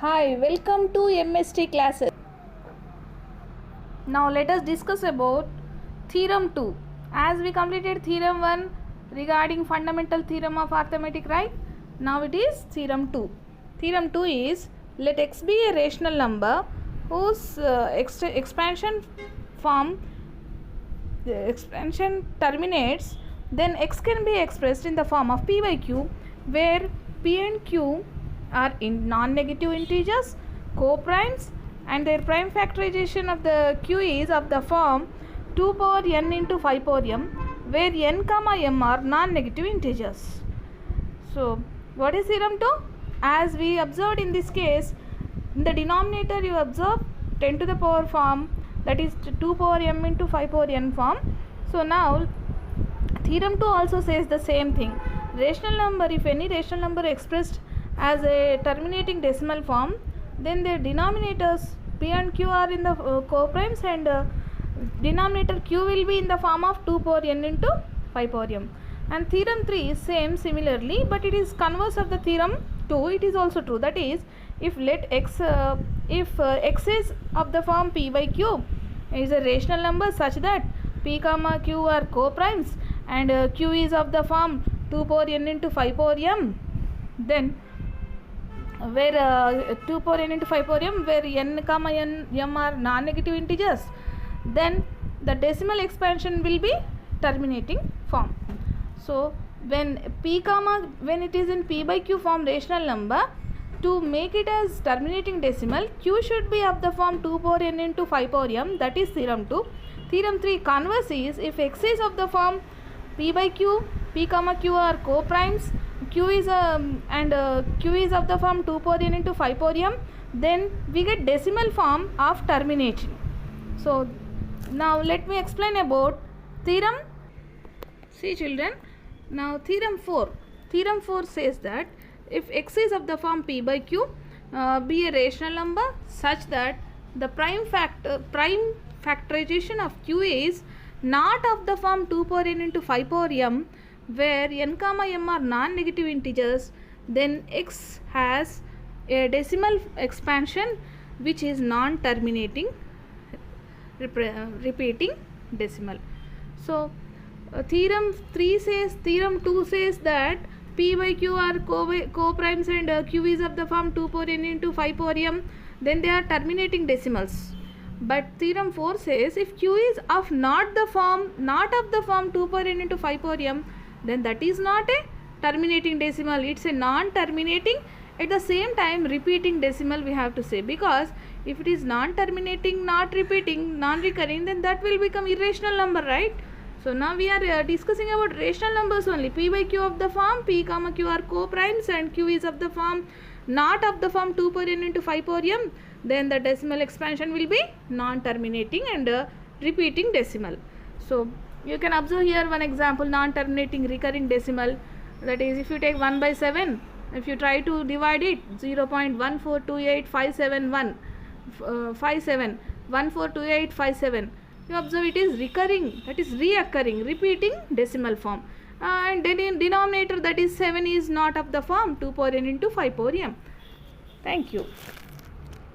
Hi, welcome to MST classes. Now let us discuss about theorem 2. As we completed theorem 1 regarding fundamental theorem of arithmetic, right? Now it is theorem 2. Theorem 2 is, let x be a rational number whose expansion terminates, then x can be expressed in the form of p by q, where p and q are in non-negative integers, co-primes, and their prime factorization of the q is of the form 2 power n into 5 power m, where n comma m are non-negative integers. So what is theorem 2? As we observed in this case, in the denominator you observe 10 to the power form, that is 2 power m into 5 power n form. So now theorem 2 also says the same thing. Rational number, if any rational number expressed as a terminating decimal form, then their denominators p and q are in the co-primes, and denominator q will be in the form of 2 power n into 5 power m. And theorem 3 is same similarly, but it is converse of the theorem 2. It is also true, that is, if let x x is of the form p by q is a rational number such that p comma q are co-primes, and q is of the form 2 power n into 5 power m, then where 2 power n into 5 power m, where n comma m are non-negative integers, then the decimal expansion will be terminating form. So when it is in p by q form rational number, to make it as terminating decimal, q should be of the form 2 power n into 5 power m. That is theorem 2. Theorem 3 converse is, if x is of the form p by q, p comma q are co-primes, q is q is of the form 2 power n into 5 power m, then we get decimal form of terminating. So now let me explain about theorem. See children, now theorem 4. Theorem 4 says that if x is of the form p by q be a rational number such that the prime factorization of q is not of the form 2 power n into 5 power m, where n comma m are non-negative integers, then x has a decimal expansion which is non-terminating repeating decimal. So theorem 2 says that p by q are co-primes, and q is of the form 2 power n into 5 power m, then they are terminating decimals. But theorem 4 says, if q is of not of the form 2 power n into 5 power m, then that is not a terminating decimal, it's a non-terminating, at the same time repeating decimal we have to say, because if it is non-terminating, not repeating, non-recurring, then that will become irrational number, right? So now we are discussing about rational numbers only. P by q of the form p comma q are co-primes, and q is of the form not of the form 2 power n into 5 power m, then the decimal expansion will be non-terminating and repeating decimal. So you can observe here one example, non-terminating recurring decimal, that is, if you take 1 by 7, if you try to divide it, 0.142857157, you observe it is recurring, that is reoccurring, repeating decimal form, and then in denominator, that is 7, is not of the form 2 power n into 5 power m. Thank you.